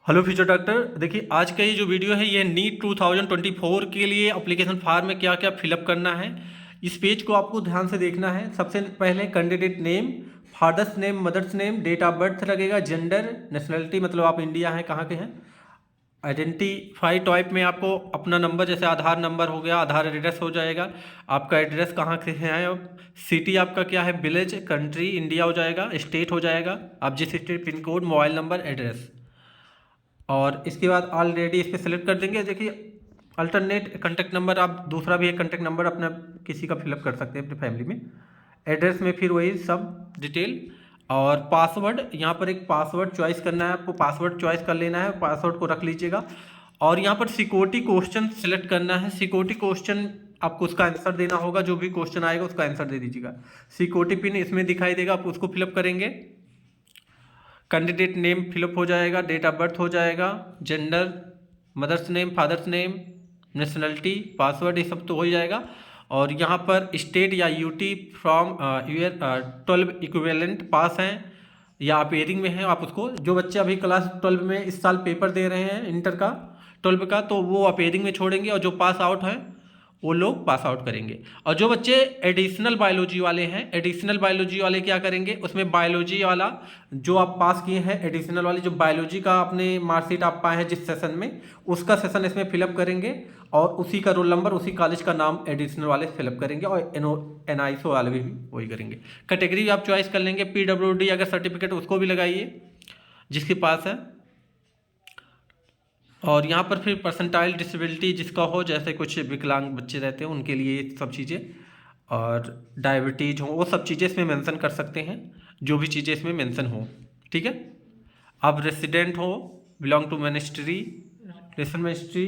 Hello future doctor. देखिए आज का ये जो वीडियो है ये नीट 2024 के लिए एप्लीकेशन फॉर्म में क्या क्या फिलअप करना है इस पेज को आपको ध्यान से देखना है। सबसे पहले candidate name, father's name, mother's name, date of birth लगेगा, जेंडर, नेशनलिटी मतलब आप इंडिया हैं कहाँ के हैं, आइडेंटिफाई टाइप में आपको अपना नंबर जैसे आधार नंबर हो गया, आधार एड्रेस हो जाएगा, आपका एड्रेस कहाँ से है, अब सिटी आपका क्या है, विलेज, कंट्री इंडिया हो जाएगा, स्टेट हो जाएगा, आप जिस state, pin code, mobile number, address. और इसके बाद ऑलरेडी इस पर सेलेक्ट कर देंगे। देखिए अल्टरनेट कॉन्टैक्ट नंबर, आप दूसरा भी एक कॉन्टैक्ट नंबर अपना किसी का फिलअप कर सकते हैं अपने फैमिली में। एड्रेस में फिर वही सब डिटेल और पासवर्ड, यहाँ पर एक पासवर्ड चॉइस करना है आपको, पासवर्ड चॉइस कर लेना है, पासवर्ड को रख लीजिएगा। और यहाँ पर सिक्योरिटी क्वेश्चन सेलेक्ट करना है। सिक्योरिटी क्वेश्चन आपको उसका आंसर देना होगा, जो भी क्वेश्चन आएगा उसका आंसर दे दीजिएगा। सिक्योरिटी पिन इसमें दिखाई देगा, आप उसको फिलअप करेंगे। कैंडिडेट नेम फिलअप हो जाएगा, डेट ऑफ बर्थ हो जाएगा, gender, mother's name, father's name, nationality, password, ये सब तो हो ही जाएगा। और यहाँ पर स्टेट या यूटी फ्रॉम ईयर 12 इक्विवेलेंट पास हैं या आप एयरिंग में हैं, आप उसको, जो बच्चे अभी क्लास 12 में इस साल पेपर दे रहे हैं इंटर का 12 का, तो वो आप एयरिंग में छोड़ेंगे और जो पास आउट हैं वो लोग पास आउट करेंगे। और जो बच्चे एडिशनल बायोलॉजी वाले हैं, एडिशनल बायोलॉजी वाले क्या करेंगे, उसमें बायोलॉजी वाला जो आप पास किए हैं, एडिशनल वाली जो बायोलॉजी का आपने मार्कशीट आप पाए हैं जिस सेशन में, उसका सेशन इसमें फिलअप करेंगे और उसी का रोल नंबर, उसी कॉलेज का नाम एडिशनल वाले फिलअप करेंगे और NISO वाले भी वही करेंगे। कैटेगरी आप चॉइस कर लेंगे, PWD अगर सर्टिफिकेट उसको भी लगाइए जिसके पास है। और यहाँ पर फिर परसेंटाइल डिसेबिलिटी जिसका हो, जैसे कुछ विकलांग बच्चे रहते हैं उनके लिए ये सब चीज़ें, और डायबिटीज हो, वो सब चीज़ें इसमें मेंशन कर सकते हैं, जो भी चीज़ें इसमें मेंशन हो। ठीक है, आप रेसिडेंट हो, belong to ministry, national ministry.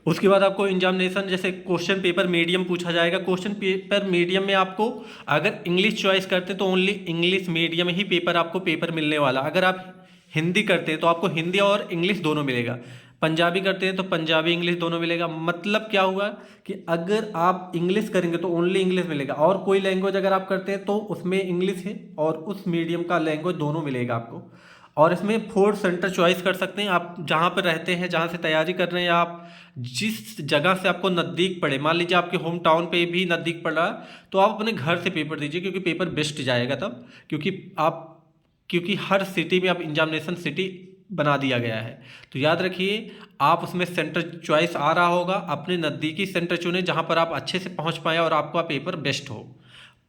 उसके बाद आपको एग्जामिनेशन जैसे क्वेश्चन पेपर मीडियम पूछा जाएगा। क्वेश्चन पेपर मीडियम में आपको अगर इंग्लिश चॉइस करते हैं तो ओनली इंग्लिश मीडियम ही पेपर आपको पेपर मिलने वाला। अगर आप हिंदी करते हैं तो आपको हिंदी और इंग्लिश दोनों मिलेगा। पंजाबी करते हैं तो पंजाबी इंग्लिश दोनों मिलेगा। मतलब क्या हुआ कि अगर आप इंग्लिश करेंगे तो ओनली इंग्लिश मिलेगा, और कोई लैंग्वेज अगर आप करते हैं तो उसमें इंग्लिश है और उस मीडियम का लैंग्वेज दोनों मिलेगा आपको। और इसमें 4 सेंटर चॉइस कर सकते हैं, आप जहाँ पर रहते हैं, जहाँ से तैयारी कर रहे हैं, आप जिस जगह से आपको नज़दीक पड़े, मान लीजिए आपके होम टाउन पे भी नज़दीक पड़ रहा है तो आप अपने घर से पेपर दीजिए, क्योंकि पेपर बेस्ट जाएगा तब, क्योंकि हर सिटी में अब एग्जामिनेशन सिटी बना दिया गया है। तो याद रखिए, आप उसमें सेंटर चॉइस आ रहा होगा, अपने नज़दीकी सेंटर चुने जहाँ पर आप अच्छे से पहुँच पाएँ और आपका पेपर बेस्ट हो।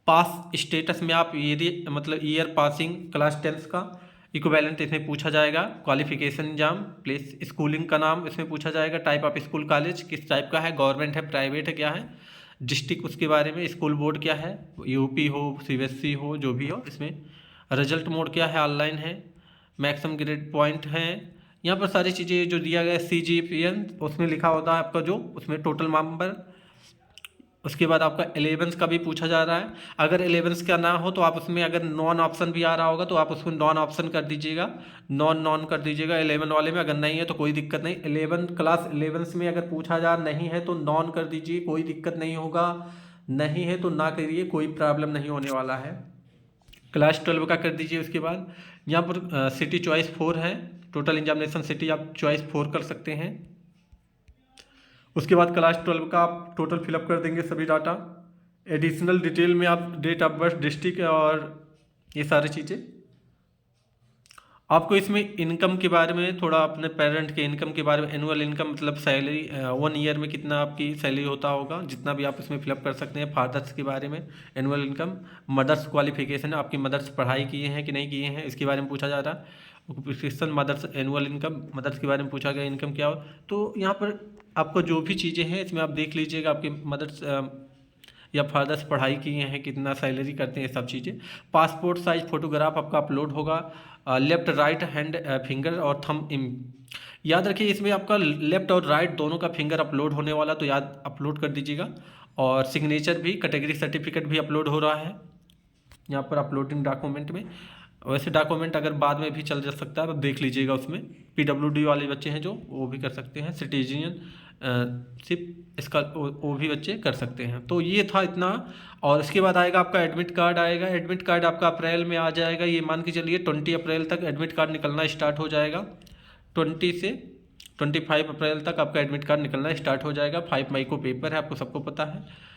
पास स्टेटस में आप यदि मतलब ईयर पासिंग क्लास 10th का इक्विवेलेंट इसमें पूछा जाएगा। क्वालिफिकेशन एग्जाम, प्लेस स्कूलिंग का नाम इसमें पूछा जाएगा। टाइप ऑफ स्कूल कॉलेज किस टाइप का है, गवर्नमेंट है, प्राइवेट है, क्या है, डिस्ट्रिक्ट उसके बारे में, स्कूल बोर्ड क्या है, UP हो, CBSE हो, जो भी हो। इसमें रिजल्ट मोड क्या है, ऑनलाइन है, मैक्सिमम ग्रेड पॉइंट है, यहाँ पर सारी चीज़ें जो दिया गया है। CGPA उसमें लिखा होता है आपका, जो उसमें टोटल नंबर। उसके बाद आपका 11th का भी पूछा जा रहा है। अगर 11th का ना हो तो आप उसमें अगर नॉन ऑप्शन भी आ रहा होगा तो आप उसको नॉन ऑप्शन कर दीजिएगा, नॉन कर दीजिएगा 11 वाले में। अगर नहीं है तो कोई दिक्कत नहीं, 11 क्लास 11 में अगर पूछा जा नहीं है तो नॉन कर दीजिए, कोई दिक्कत नहीं होगा। नहीं है तो ना करिए, कोई प्रॉब्लम नहीं होने वाला है। क्लास 12 का कर दीजिए। उसके बाद यहाँ पर सिटी चॉइस 4 है, टोटल एग्जामिनेशन सिटी आप चॉइस 4 कर सकते हैं। उसके बाद क्लास 12 का आप टोटल फिलअप कर देंगे सभी डाटा। एडिशनल डिटेल में आप डेट ऑफ बर्थ, डिस्ट्रिक्ट और ये सारी चीज़ें। आपको इसमें इनकम के बारे में थोड़ा, अपने पेरेंट के इनकम के बारे में, एनुअल इनकम मतलब सैलरी 1 ईयर में कितना आपकी सैलरी होता होगा, जितना भी आप इसमें फिलअप कर सकते हैं। फादर्स के बारे में एनुअल इनकम, मदर्स क्वालिफिकेशन, आपकी मदर्स पढ़ाई किए हैं कि नहीं किए हैं इसके बारे में पूछा जा रहा है। Occupation, mother's annual income, mother's के बारे में पूछा गया इनकम क्या हो। तो यहाँ पर आपको जो भी चीज़ें हैं इसमें आप देख लीजिएगा, आपके मदर्स या फादर्स पढ़ाई किए हैं, कितना सैलरी करते हैं, सब चीज़ें। पासपोर्ट साइज फ़ोटोग्राफ आपका अपलोड होगा, लेफ्ट राइट हैंड फिंगर और थंब याद रखिए, इसमें आपका लेफ्ट और राइट दोनों का फिंगर अपलोड होने वाला, तो याद अपलोड कर दीजिएगा। और सिग्नेचर भी, कैटेगरी सर्टिफिकेट भी अपलोड हो रहा है यहाँ पर अपलोडिंग डॉक्यूमेंट में। वैसे डॉक्यूमेंट अगर बाद में भी चल जा सकता है, तो देख लीजिएगा। उसमें PWD वाले बच्चे हैं जो, वो भी कर सकते हैं। सिटीजन सिर्फ इसका वो भी बच्चे कर सकते हैं। तो ये था इतना। और इसके बाद आएगा आपका एडमिट कार्ड आएगा। एडमिट कार्ड आपका अप्रैल में आ जाएगा। ये मान के चलिए 20 अप्रैल तक एडमिट कार्ड निकलना स्टार्ट हो जाएगा। 20 से 25 अप्रैल तक आपका एडमिट कार्ड निकलना स्टार्ट हो जाएगा। 5 मई को पेपर है, आपको सबको पता है।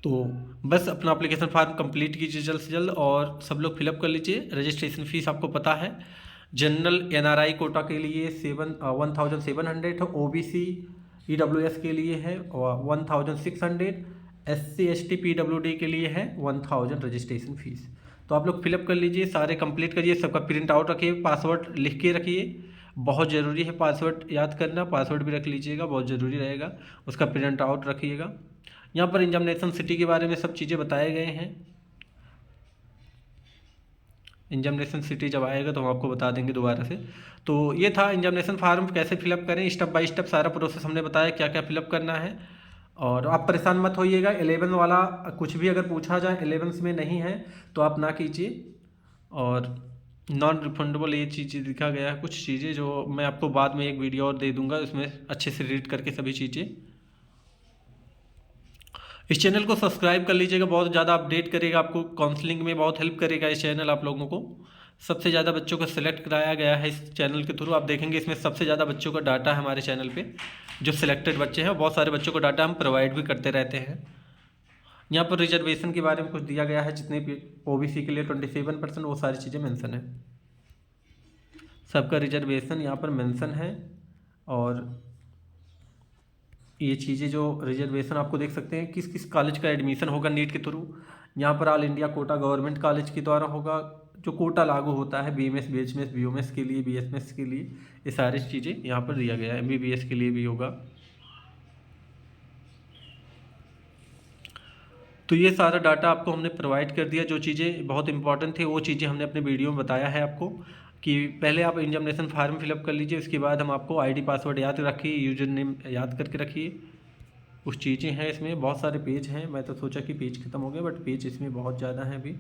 तो बस अपना एप्लीकेशन फॉर्म कंप्लीट कीजिए जल्द से जल्द और सब लोग फिलअप कर लीजिए। रजिस्ट्रेशन फ़ीस आपको पता है, जनरल NRI कोटा के लिए 1700 है, OBC EWS के लिए है 1600, SC ST PWD के लिए है 1000 रजिस्ट्रेशन फ़ीस। तो आप लोग फिलअप कर लीजिए, सारे कंप्लीट करिए, सबका प्रिंट आउट रखिए, पासवर्ड लिख के रखिए, बहुत ज़रूरी है पासवर्ड याद करना। पासवर्ड भी रख लीजिएगा, बहुत ज़रूरी रहेगा, उसका प्रिंट आउट रखिएगा। यहाँ पर एग्जामिनेशन सिटी के बारे में सब चीज़ें बताए गए हैं। एग्जामिनेशन सिटी जब आएगा तो हम आपको बता देंगे दोबारा से। तो ये था एग्जामिनेशन फार्म कैसे फिलअप करें, स्टेप बाय स्टेप सारा प्रोसेस हमने बताया क्या क्या फिलअप करना है। और आप परेशान मत होइएगा, 11 वाला कुछ भी अगर पूछा जाए 11 में नहीं है तो आप ना कीजिए। और नॉन रिफंडेबल ये चीज़ें लिखा गया है, कुछ चीज़ें जो मैं आपको बाद में एक वीडियो और दे दूँगा, उसमें अच्छे से रीड करके सभी चीज़ें। इस चैनल को सब्सक्राइब कर लीजिएगा, बहुत ज़्यादा अपडेट करेगा, आपको काउंसलिंग में बहुत हेल्प करेगा इस चैनल। आप लोगों को सबसे ज़्यादा बच्चों को सिलेक्ट कराया गया है इस चैनल के थ्रू। आप देखेंगे इसमें सबसे ज़्यादा बच्चों का डाटा है हमारे चैनल पे, जो सिलेक्टेड बच्चे हैं। बहुत सारे बच्चों को डाटा हम प्रोवाइड भी करते रहते हैं। यहाँ पर रिजर्वेशन के बारे में कुछ दिया गया है, जितने भी OBC के लिए 27%, वो सारी चीज़ें मेंशन है, सबका रिजर्वेशन यहाँ पर मेंशन है। और ये चीज़ें जो रिजर्वेशन आपको देख सकते हैं, किस किस कॉलेज का एडमिशन होगा नीट के थ्रू। यहाँ पर all India quota government college के द्वारा होगा, जो कोटा लागू होता है BMS BHMS BOMS के लिए, BSMS के लिए, ये सारी चीज़ें यहाँ पर दिया गया है। MBBS के लिए भी होगा। तो ये सारा डाटा आपको हमने प्रोवाइड कर दिया। जो चीज़ें बहुत इंपॉर्टेंट थे वो चीज़ें हमने अपने वीडियो में बताया है आपको, कि पहले आप एग्जामिनेशन फार्म फिलअप कर लीजिए, उसके बाद हम आपको ID पासवर्ड याद रखिए, यूजर नेम याद करके रखिए। कुछ चीज़ें हैं इसमें, बहुत सारे पेज हैं। मैं तो सोचा कि पेज ख़त्म हो गया, बट पेज इसमें बहुत ज़्यादा हैं अभी।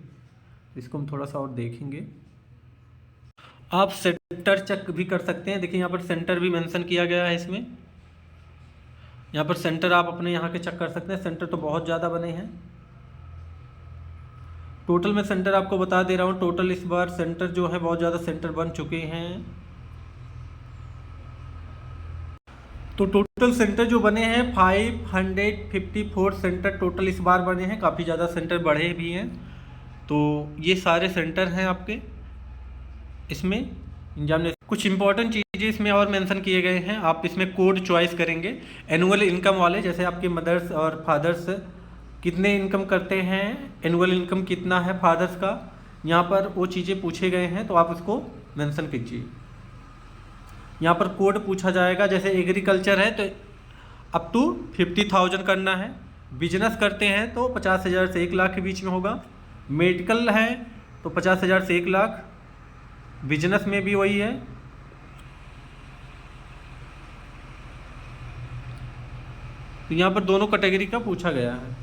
इसको हम थोड़ा सा और देखेंगे। आप सेंटर चेक भी कर सकते हैं। देखिए यहाँ पर सेंटर भी मेंशन किया गया है इसमें। यहाँ पर सेंटर आप अपने यहाँ के चेक कर सकते हैं। सेंटर तो बहुत ज़्यादा बने हैं। टोटल मैं सेंटर आपको बता दे रहा हूँ। टोटल इस बार सेंटर जो है बहुत ज़्यादा सेंटर बन चुके हैं। तो टोटल सेंटर जो बने हैं 554 सेंटर टोटल इस बार बने हैं। काफ़ी ज़्यादा सेंटर बढ़े भी हैं। तो ये सारे सेंटर हैं आपके इसमें एग्जामिनेशन। कुछ इंपॉर्टेंट चीज़ें इसमें और मेंशन किए गए हैं। आप इसमें कोड चॉइस करेंगे एनुअल इनकम वाले, जैसे आपके मदर्स और फादर्स कितने इनकम करते हैं, एनुअल इनकम कितना है फादर्स का, यहाँ पर वो चीज़ें पूछे गए हैं, तो आप उसको मेंशन कीजिए। यहाँ पर कोड पूछा जाएगा, जैसे एग्रीकल्चर है तो अप टू 50,000 करना है, बिजनेस करते हैं तो 50,000 से 1 लाख के बीच में होगा, मेडिकल है तो 50,000 से 1 लाख, बिजनेस में भी वही है। तो यहाँ पर दोनों कैटेगरी का पूछा गया है।